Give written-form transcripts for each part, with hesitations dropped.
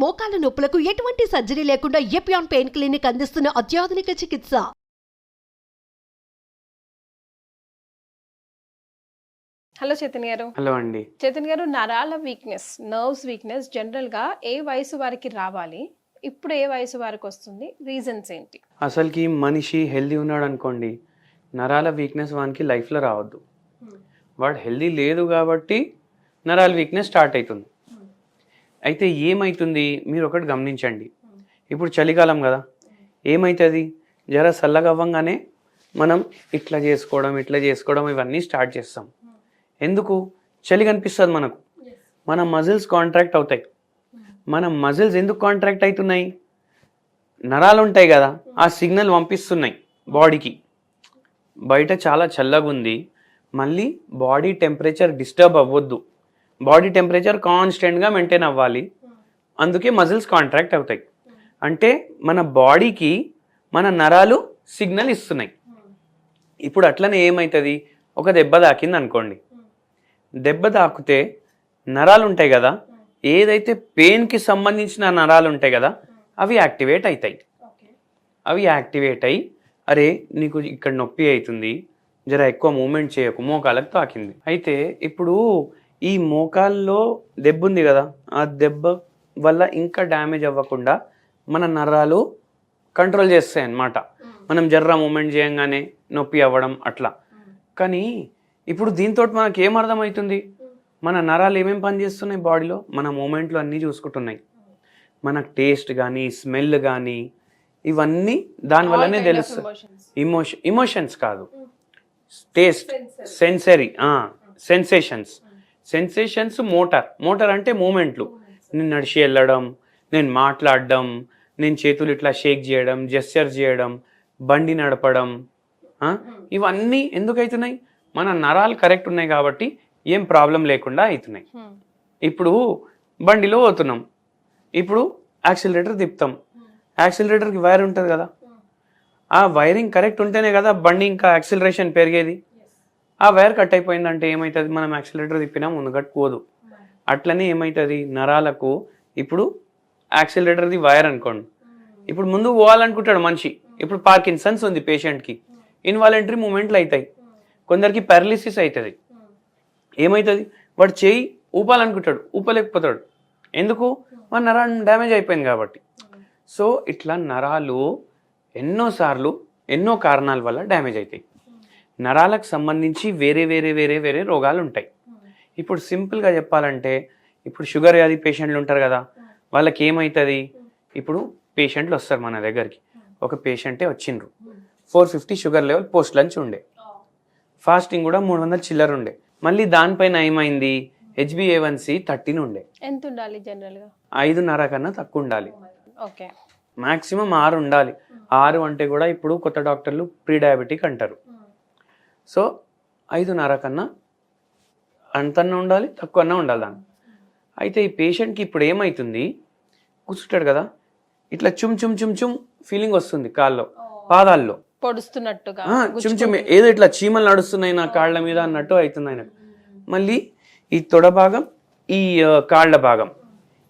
మోకాల నొప్పులకు ఎటువంటి సర్జరీ లేకుండా ఎపియాన్ పెయిన్ క్లినిక్ అందిస్తున్న అత్యాధునిక చికిత్స. హలో చైతన్య గారు. హలో అండి. చైతన్య గారు, నరాల వీక్నెస్, నర్వ్స్ వీక్నెస్ జనరల్ గా ఏ వయసు వారికి రావాలి, ఇప్పుడు ఏ వయసు వారికి వస్తుంది, రీజన్స్ ఏంటి? అసలుకి మనిషి హెల్దీ ఉన్నాడు అనుకోండి, నరాల వీక్నెస్ వానికి లైఫ్లో రావద్దు. వాడు హెల్దీ లేదు కాబట్టి నరాల వీక్నెస్ స్టార్ట్ అవుతుంది. అయితే ఏమవుతుంది మీరు ఒకటి గమనించండి. ఇప్పుడు చలికాలం కదా, ఏమవుతుంది, జర చల్లగా అవ్వంగానే మనం ఇట్లా చేసుకోవడం ఇవన్నీ స్టార్ట్ చేస్తాం. ఎందుకు? చలి కనిపిస్తుంది మనకు, మన మజిల్స్ కాంట్రాక్ట్ అవుతాయి. మన మజిల్స్ ఎందుకు కాంట్రాక్ట్ అవుతున్నాయి? నరాలు ఉంటాయి కదా, ఆ సిగ్నల్ పంపిస్తున్నాయి బాడీకి. బయట చాలా చల్లగా ఉంది, మళ్ళీ బాడీ టెంపరేచర్ డిస్టర్బ్ అవ్వద్దు, బాడీ టెంపరేచర్ కాన్స్టెంట్గా మెయింటైన్ అవ్వాలి. అందుకే మజిల్స్ కాంట్రాక్ట్ అవుతాయి. అంటే మన బాడీకి మన నరాలు సిగ్నల్ ఇస్తున్నాయి. ఇప్పుడు అట్లనే ఏమవుతుంది, ఒక దెబ్బ తాకింది అనుకోండి, దెబ్బ తాకితే నరాలు ఉంటాయి కదా, ఏదైతే పెయిన్కి సంబంధించిన నరాలు ఉంటాయి కదా, అవి యాక్టివేట్ అవుతాయి. అవి యాక్టివేట్ అయ్యి, అరే నీకు ఇక్కడ నొప్పి అవుతుంది, జర ఎక్కువ మూమెంట్ చేయకు, మోకాలకు తాకింది. అయితే ఇప్పుడు ఈ మోకాల్లో దెబ్బ ఉంది కదా, ఆ దెబ్బ వల్ల ఇంకా డ్యామేజ్ అవ్వకుండా మన నరాలు కంట్రోల్ చేస్తాయి అన్నమాట. మనం జర్రా మూమెంట్ చేయంగానే నొప్పి అవ్వడం అట్లా. కానీ ఇప్పుడు దీంతో మనకి ఏం అర్థమవుతుంది, మన నరాలు ఏమేమి పని చేస్తున్నాయి బాడీలో, మన మూమెంట్లు అన్నీ చూసుకుంటున్నాయి. మన టేస్ట్ కానీ స్మెల్ కానీ ఇవన్నీ దానివల్లనే తెలుస్తుంది. ఇమోషన్స్ కాదు, టేస్ట్, సెన్సరీ, సెన్సేషన్స్. మోటార్ అంటే మూమెంట్లు. నేను నడిచి వెళ్ళడం, నేను మాట్లాడడం, నేను చేతులు ఇట్లా షేక్ చేయడం, జెస్చర్ చేయడం, బండి నడపడం, ఇవన్నీ ఎందుకు అవుతున్నాయి? మన నరాలు కరెక్ట్ ఉన్నాయి కాబట్టి ఏం ప్రాబ్లం లేకుండా అవుతున్నాయి. ఇప్పుడు బండిలో పోతున్నాం, ఇప్పుడు యాక్సిలరేటర్ తిప్పుతాం, యాక్సిలరేటర్కి వైర్ ఉంటుంది కదా, ఆ వైరింగ్ కరెక్ట్ ఉంటేనే కదా బండి ఇంకా యాక్సిలరేషన్ పెరిగేది. ఆ వైర్ కట్ అయిపోయిందంటే ఏమవుతుంది, మనం యాక్సిలరేటర్ తిప్పినా ముందుగట్టు పోదు. అట్లనే ఏమవుతుంది, నరాలకు ఇప్పుడు యాక్సిలరేటర్ది వైర్ అనుకోండి, ఇప్పుడు ముందు పోవాలనుకుంటాడు మనిషి. ఇప్పుడు పార్కిన్సన్స్ ఉంది పేషెంట్కి, ఇన్వాలంటరీ మూమెంట్లు అవుతాయి, కొందరికి పారాలిసిస్ అవుతుంది. ఏమవుతుంది, వాడు చేయి ఊపాలనుకుంటాడు, ఊపలేకపోతాడు. ఎందుకు? మన నరాలు డ్యామేజ్ అయిపోయింది కాబట్టి. సో ఇట్లా నరాలు ఎన్నోసార్లు ఎన్నో కారణాల వల్ల డ్యామేజ్ అవుతాయి. నరాలకు సంబంధించి వేరే వేరే వేరే వేరే రోగాలు ఉంటాయి. ఇప్పుడు సింపుల్గా చెప్పాలంటే, ఇప్పుడు షుగర్ వ్యాధి పేషెంట్లు ఉంటారు కదా, వాళ్ళకి ఏమవుతుంది, ఇప్పుడు పేషెంట్లు వస్తారు మన దగ్గరికి. ఒక పేషెంటే వచ్చిండ్రు, 450 షుగర్ లెవెల్ పోస్ట్ లంచ్ ఉండే, ఫాస్టింగ్ కూడా 300 చిల్లర ఉండే. మళ్ళీ దానిపైన ఏమైంది, HbA1c 13 ఉండే. ఎంత ఉండాలి జనరల్గా? 5.5 కన్నా తక్కువ ఉండాలి. ఓకే, మాక్సిమం 6 ఉండాలి. 6 అంటే కూడా ఇప్పుడు కొత్త డాక్టర్లు ప్రీ డయాబెటిక్ అంటారు. సో 5.5 కన్నా అంతన్నా ఉండాలి, తక్కువన్నా ఉండాలి దాన్ని. అయితే ఈ పేషెంట్కి ఇప్పుడు ఏమవుతుంది, కూర్చుంటాడు కదా, ఇట్లా చుమ్ చుమ్ చుమ్ చుమ్ ఫీలింగ్ వస్తుంది కాళ్ళలో, పాదాల్లో పొడుస్తున్నట్టుగా, ఏదో ఇట్లా చీమలు నడుస్తున్నాయి నా కాళ్ళ మీద అన్నట్టు అవుతుంది ఆయనకు. మళ్ళీ ఈ తొడ భాగం, ఈ కాళ్ళ భాగం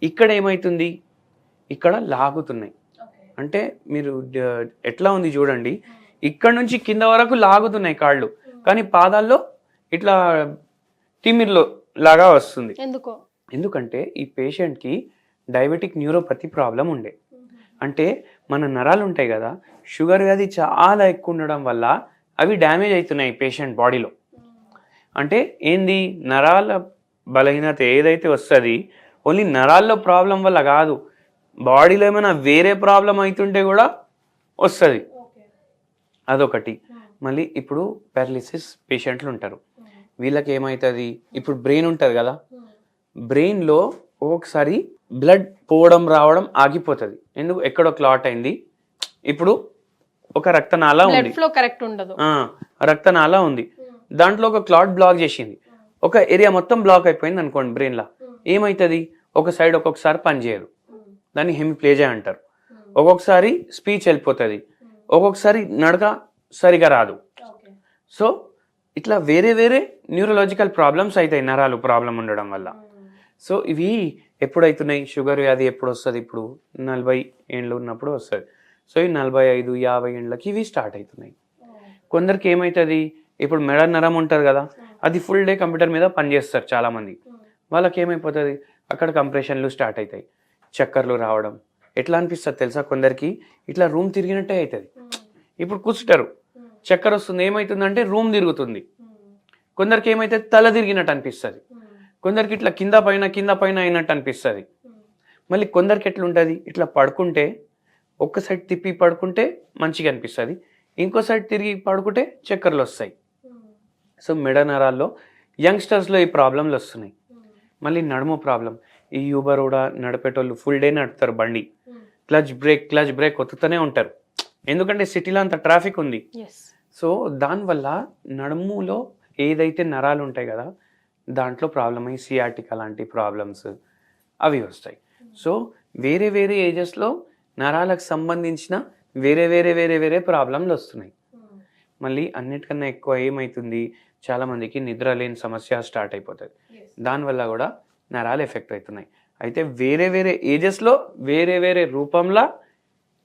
ఇక్కడ ఏమవుతుంది, ఇక్కడ లాగుతున్నాయి. అంటే మీరు ఎట్లా ఉంది చూడండి, ఇక్కడ నుంచి కింద వరకు లాగుతున్నాయి కాళ్ళు, కానీ పాదాల్లో ఇట్లా తిమ్మిర్లో లాగా వస్తుంది. ఎందుకంటే ఈ పేషెంట్కి డయాబెటిక్ న్యూరోపతి ప్రాబ్లం ఉండే. అంటే మన నరాలు ఉంటాయి కదా, షుగర్ వ్యాధి చాలా ఎక్కువ ఉండడం వల్ల అవి డ్యామేజ్ అవుతున్నాయి పేషెంట్ బాడీలో. అంటే ఏంది, నరాల బలహీనత ఏదైతే వస్తుంది ఓన్లీ నరాల్లో ప్రాబ్లం వల్ల కాదు, బాడీలో ఏమైనా వేరే ప్రాబ్లం అవుతుంటే కూడా వస్తుంది, అదొకటి. మళ్ళీ ఇప్పుడు పారాలిసిస్ పేషెంట్లు ఉంటారు, వీళ్ళకి ఏమవుతుంది, ఇప్పుడు బ్రెయిన్ ఉంటుంది కదా, బ్రెయిన్లో ఒక్కొక్కసారి బ్లడ్ పోవడం రావడం ఆగిపోతుంది. ఎందుకు? ఎక్కడో క్లాట్ అయింది. ఇప్పుడు ఒక రక్తనాళ ఉంది, రక్తనాళ ఉంది, దాంట్లో ఒక క్లాట్ బ్లాక్ చేసింది, ఒక ఏరియా మొత్తం బ్లాక్ అయిపోయింది అనుకోండి బ్రెయిన్లో. ఏమవుతుంది, ఒక సైడ్ ఒక్కొక్కసారి పనిచేయదు, దాన్ని హెమిప్లేజియా అంటారు. ఒక్కొక్కసారి స్పీచ్ వెళ్ళిపోతుంది, ఒక్కొక్కసారి నడక సరిగా రాదు. సో ఇట్లా వేరే వేరే న్యూరలాజికల్ ప్రాబ్లమ్స్ అవుతాయి నరాలు ప్రాబ్లం ఉండడం వల్ల. సో ఇవి ఎప్పుడు అవుతున్నాయి? షుగర్ వ్యాధి ఎప్పుడు వస్తుంది? ఇప్పుడు 40 ఏండ్లు ఉన్నప్పుడు వస్తుంది. సో ఈ 45, 50 ఏండ్లకి ఇవి స్టార్ట్ అవుతున్నాయి. కొందరికి ఏమవుతుంది, ఇప్పుడు మెడ నరం ఉంటుంది కదా, అది ఫుల్ డే కంప్యూటర్ మీద పనిచేస్తారు చాలామంది. వాళ్ళకి ఏమైపోతుంది, అక్కడ కంప్రెషన్లు స్టార్ట్ అవుతాయి, చక్కర్లు రావడం. ఎట్లా అనిపిస్తుంది తెలుసా, కొందరికి ఇట్లా రూమ్ తిరిగినట్టే అవుతుంది. ఇప్పుడు కూర్చుంటారు, చక్కర వస్తుంది, ఏమవుతుందంటే రూమ్ తిరుగుతుంది. కొందరికి ఏమైతుంది, తల తిరిగినట్టు అనిపిస్తుంది. కొందరికి ఇట్లా కింద పైన అయినట్టు అనిపిస్తుంది. మళ్ళీ కొందరికి ఎట్లుంటుంది, ఇట్లా పడుకుంటే ఒక్క సైడ్ తిప్పి పడుకుంటే మంచిగా అనిపిస్తుంది, ఇంకో సైడ్ తిరిగి పడుకుంటే చక్కర్లు వస్తాయి. సో మెడ నరాల్లో యంగ్స్టర్స్లో ఈ ప్రాబ్లంలు వస్తున్నాయి. మళ్ళీ నడుము ప్రాబ్లం. ఈ యూబర్ కూడా నడిపేటోళ్ళు ఫుల్ డే నడుపుతారు బండి, క్లచ్ బ్రేక్ ఒత్తుతూనే ఉంటారు, ఎందుకంటే సిటీలో అంత ట్రాఫిక్ ఉంది. సో దానివల్ల నడుములో ఏదైతే నరాలు ఉంటాయి కదా, దాంట్లో ప్రాబ్లం అయ్యి సియాటిక్ అలాంటి ప్రాబ్లమ్స్ అవి వస్తాయి. సో వేరే వేరే ఏజెస్లో నరాలకు సంబంధించిన వేరే ప్రాబ్లంలు వస్తున్నాయి. మళ్ళీ అన్నిటికన్నా ఎక్కువ ఏమవుతుంది, చాలామందికి నిద్ర లేని సమస్య స్టార్ట్ అయిపోతుంది. దానివల్ల కూడా నరాలు ఎఫెక్ట్ అవుతున్నాయి. అయితే వేరే వేరే ఏజెస్లో వేరే రూపంలో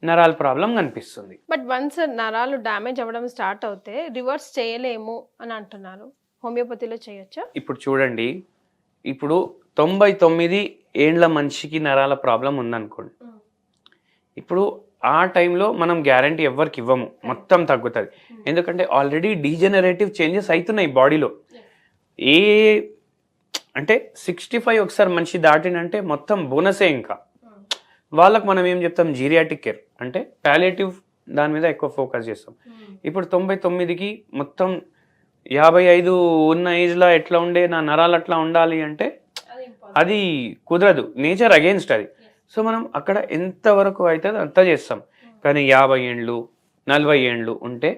నరాల ప్రాబ్లం కనిపిస్తుంది. బట్ వన్స్ నరాలు డ్యామేజ్ అవ్వడం స్టార్ట్ అవుతే రివర్స్ చేయలేము అని అంటున్నారు, హోమియోపతిలో చేయొచ్చా? ఇప్పుడు చూడండి, ఇప్పుడు 99 ఏండ్ల మనిషికి నరాల ప్రాబ్లం ఉందనుకోండి, ఇప్పుడు ఆ టైంలో మనం గ్యారంటీ ఎవరికి ఇవ్వము, మొత్తం తగ్గుతుంది. ఎందుకంటే ఆల్రెడీ డీజెనరేటివ్ చేంజెస్ అవుతున్నాయి బాడీలో. అంటే 65 ఒకసారి మనిషి దాటినంటే మొత్తం బోనసే. ఇంకా వాళ్ళకు మనం ఏం చెప్తాం, జీరియాటిక్ కేర్ అంటే ప్యాలియేటివ్, దాని మీద ఎక్కువ ఫోకస్ చేస్తాం. ఇప్పుడు 99కి మొత్తం 55 ఉన్న ఏజ్లో ఎట్లా ఉండే నా నరాలు అట్లా ఉండాలి అంటే అది కుదరదు, నేచర్ అగేన్స్ట్ అది. సో మనం అక్కడ ఎంతవరకు అవుతుంది అంత చేస్తాం. కానీ 50 ఏండ్లు 40 ఏండ్లు ఉంటే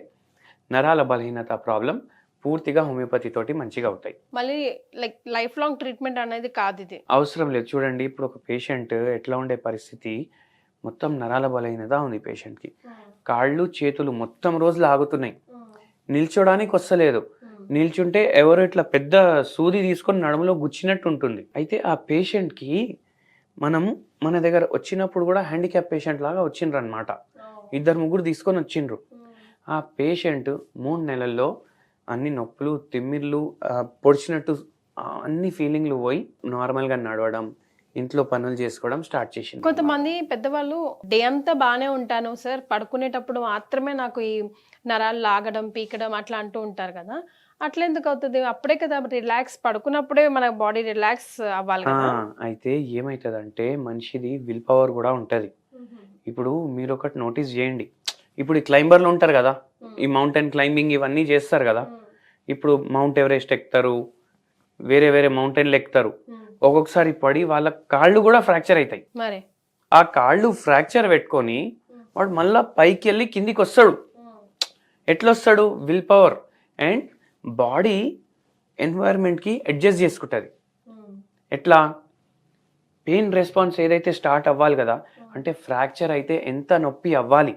నరాల బలహీనత ప్రాబ్లం పూర్తిగా హోమియోపతి తోటి మంచిగా అవుతాయి. మళ్ళీ లైఫ్ లాంగ్ ట్రీట్మెంట్ అనేది కాదు, ఇది అవసరం లేదు. చూడండి, ఇప్పుడు ఒక పేషెంట్ ఎట్లా ఉండే పరిస్థితి, మొత్తం నరాల బలహీనత ఉంది పేషెంట్కి, కాళ్ళు చేతులు మొత్తం రోజులు ఆగుతున్నాయి, నిల్చోడానికి వస్తలేదు, నిల్చుంటే ఎవరు ఇట్లా పెద్ద సూది తీసుకొని నడుములో గుచ్చినట్టు ఉంటుంది. అయితే ఆ పేషెంట్కి మనము మన దగ్గర వచ్చినప్పుడు కూడా హ్యాండిక్యాప్ పేషెంట్ లాగా వచ్చిండ్రు అనమాట, 2-3 తీసుకొని వచ్చిండ్రు. ఆ పేషెంట్ 3 నెలల్లో అన్ని నొప్పులు, తిమ్మిర్లు, పొడిచినట్టు అన్ని ఫీలింగ్లు పోయి నార్మల్గా నడవడం, ఇంట్లో పనులు చేసుకోవడం స్టార్ట్ చేసింది. కొంతమంది పెద్దవాళ్ళు డే అంతా బాగానే ఉంటాను సార్, పడుకునేటప్పుడు మాత్రమే నాకు ఈ నరాలు లాగడం పీకడం అట్లా అంటూ ఉంటారు కదా, అట్లా ఎందుకు అవుతుంది? అప్పుడే కదా రిలాక్స్, పడుకున్నప్పుడే మన బాడీ రిలాక్స్ అవ్వాలి కదా. అయితే ఏమవుతుందంటే మనిషిది విల్ పవర్ కూడా ఉంటుంది. ఇప్పుడు మీరు ఒకటి నోటీస్ చేయండి, ఇప్పుడు ఈ క్లైంబర్లు ఉంటారు కదా, ఈ మౌంటైన్ క్లైంబింగ్ ఇవన్నీ చేస్తారు కదా, ఇప్పుడు మౌంట్ ఎవరెస్ట్ ఎక్కుతారు, వేరే మౌంటైన్లు ఎక్కుతారు, ఒక్కొక్కసారి పడి వాళ్ళ కాళ్ళు కూడా ఫ్రాక్చర్ అవుతాయి. మరి ఆ కాళ్ళు ఫ్రాక్చర్ పెట్టుకొని వాడు మళ్ళీ పైకి వెళ్ళి కిందికి వస్తాడు. ఎట్లా వస్తాడు? విల్ పవర్ అండ్ బాడీ ఎన్వైరన్మెంట్కి అడ్జస్ట్ చేసుకుంటుంది. ఎట్లా? పెయిన్ రెస్పాన్స్ ఏదైతే స్టార్ట్ అవ్వాలి కదా, అంటే ఫ్రాక్చర్ అయితే ఎంత నొప్పి అవ్వాలి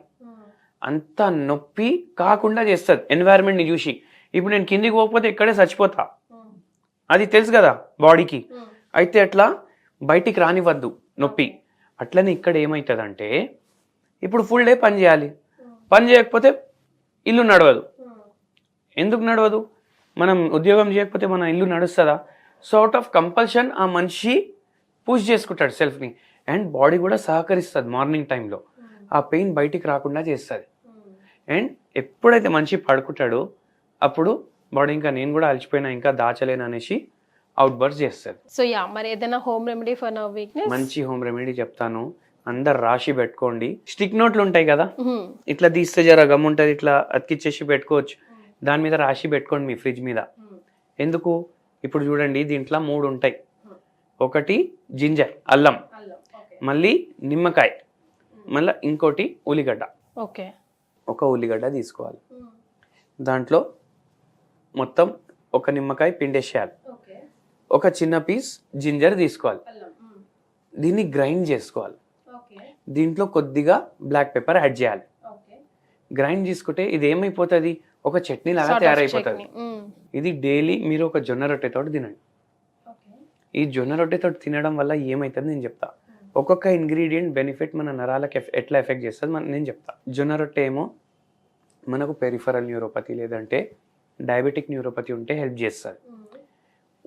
అంత నొప్పి కాకుండా చేస్తుంది ఎన్వైరన్మెంట్ని చూసి. ఇప్పుడు నేను కిందికి పోకపోతే ఇక్కడే చచ్చిపోతా, అది తెలుసు కదా బాడీకి. అయితే అట్లా బయటికి రానివ్వద్దు నొప్పి. అట్లనే ఇక్కడ ఏమవుతుందంటే ఇప్పుడు ఫుల్ డే పని చేయాలి, పని చేయకపోతే ఇల్లు నడవదు. ఎందుకు నడవదు? మనం ఉద్యోగం చేయకపోతే మన ఇల్లు నడుస్తుందా? సో అవుట్ ఆఫ్ కంపల్షన్ ఆ మనిషి పుష్ చేసుకుంటాడు సెల్ఫ్ని, అండ్ బాడీ కూడా సహకరిస్తుంది మార్నింగ్ టైంలో, ఆ పెయిన్ బయటికి రాకుండా చేస్తుంది. అండ్ ఎప్పుడైతే మనిషి పడుకుంటాడో అప్పుడు బాడీ ఇంకా నేను కూడా అలసిపోయినా ఇంకా దాచలేను అనేసి అవుట్ బర్స్ చేస్తుంది. సో మరి ఏదైనా home remedy for nerve weakness? మంచి హోమ్ రెమెడీ చెప్తాను, అందరు రాసి పెట్టుకోండి. స్టిక్ నోట్లు ఉంటాయి కదా, ఇట్లా తీస్తే జర గమ్ ఉంటుంది, ఇట్లా అతికిచ్చేసి పెట్టుకోవచ్చు, దాని మీద రాసి పెట్టుకోండి మీ ఫ్రిడ్జ్ మీద. ఎందుకు? ఇప్పుడు చూడండి, దీంట్లో 3 ఉంటాయి. ఒకటి జింజర్, అల్లం, మళ్ళీ నిమ్మకాయ, మళ్ళీ ఇంకోటి ఉల్లిగడ్డ. ఓకే, ఒక ఉల్లిగడ్డ తీసుకోవాలి, దాంట్లో మొత్తం ఒక నిమ్మకాయ పిండేసేయాలి, ఒక చిన్న పీస్ జింజర్ తీసుకోవాలి, దీన్ని గ్రైండ్ చేసుకోవాలి, దీంట్లో కొద్దిగా బ్లాక్ పెప్పర్ యాడ్ చేయాలి. గ్రైండ్ చేసుకుంటే ఇది ఏమైపోతుంది, ఒక చట్నీ లాగా తయారైపోతుంది. ఇది డైలీ మీరు ఒక జొన్న రొట్టెతో తినండి. ఈ జొన్న రొట్టెతో తినడం వల్ల ఏమవుతుంది నేను చెప్తా. ఒక్కొక్క ఇంగ్రీడియంట్ బెనిఫిట్ మన నరాలకు ఎట్లా ఎఫెక్ట్ చేస్తుంది నేను చెప్తా. జొన్న రొట్టె ఏమో మనకు పెరిఫరల్ న్యూరోపతి లేదంటే డయాబెటిక్ న్యూరోపతి ఉంటే హెల్ప్ చేస్తుంది.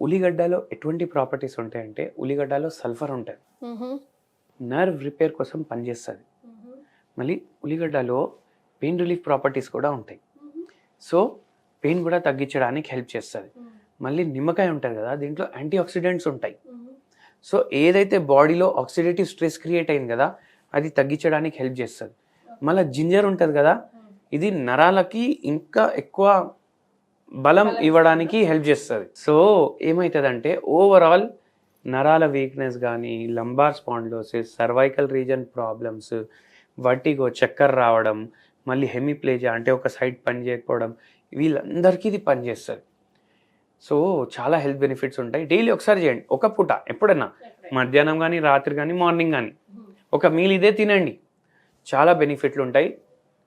ఉల్లిగడ్డలో ఎటువంటి ప్రాపర్టీస్ ఉంటాయంటే ఉల్లిగడ్డలో సల్ఫర్ ఉంటుంది, నర్వ్ రిపేర్ కోసం పనిచేస్తుంది. మళ్ళీ ఉల్లిగడ్డలో పెయిన్ రిలీఫ్ ప్రాపర్టీస్ కూడా ఉంటాయి, సో పెయిన్ కూడా తగ్గించడానికి హెల్ప్ చేస్తుంది. మళ్ళీ నిమ్మకాయ ఉంటుంది కదా, దీంట్లో యాంటీ ఆక్సిడెంట్స్ ఉంటాయి. సో ఏదైతే బాడీలో ఆక్సిడేటివ్ స్ట్రెస్ క్రియేట్ అయింది కదా అది తగ్గించడానికి హెల్ప్ చేస్తుంది. మళ్ళీ జింజర్ ఉంటుంది కదా, ఇది నరాలకి ఇంకా ఎక్కువ బలం ఇవ్వడానికి హెల్ప్ చేస్తుంది. సో ఏమవుతుందంటే ఓవరాల్ నరాల వీక్నెస్ కానీ, lumbar spondylosis, cervical region problems, vertigo, చక్కర్ రావడం, మళ్ళీ హెమిప్లేజియా అంటే ఒక సైడ్ పని చేయకపోవడం, వీళ్ళందరికీ ఇది పనిచేస్తుంది. సో చాలా హెల్త్ బెనిఫిట్స్ ఉంటాయి. డైలీ ఒకసారి చేయండి, ఒక పూట ఎప్పుడైనా, మధ్యాహ్నం కానీ, రాత్రి కానీ, మార్నింగ్ కానీ ఒక మీల్ ఇదే తినండి, చాలా బెనిఫిట్లు ఉంటాయి.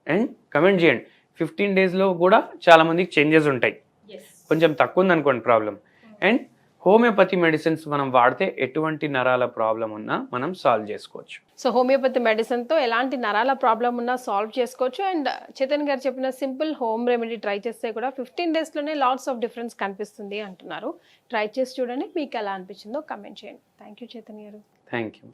అండ్ కమెంట్ చేయండి. 15 డేస్లో కూడా చాలా మందికి చేంజెస్ ఉంటాయి. కొంచెం తక్కువ ఉందనుకోండి ప్రాబ్లం. అండ్ హోమియోపతి మెడిసిన్స్ మనం వాడితే ఎటువంటి నరాల ప్రాబ్లం ఉన్నా మనం సాల్వ్ చేసుకోవచ్చు. సో హోమియోపతి మెడిసిన్తో ఎలాంటి నరాల ప్రాబ్లం ఉన్నా సాల్వ్ చేసుకోవచ్చు. అండ్ చేతన్ గారు చెప్పిన సింపుల్ హోమ్ రెమెడీ ట్రై చేస్తే కూడా 15 డేస్లోనే లాట్స్ ఆఫ్ డిఫరెన్స్ కనిపిస్తుంది అంటున్నారు. ట్రై చేసి చూడండి, మీకు ఎలా అనిపించిందో కమెంట్ చేయండి. థ్యాంక్ యూ చేతన్ గారు. Thank you.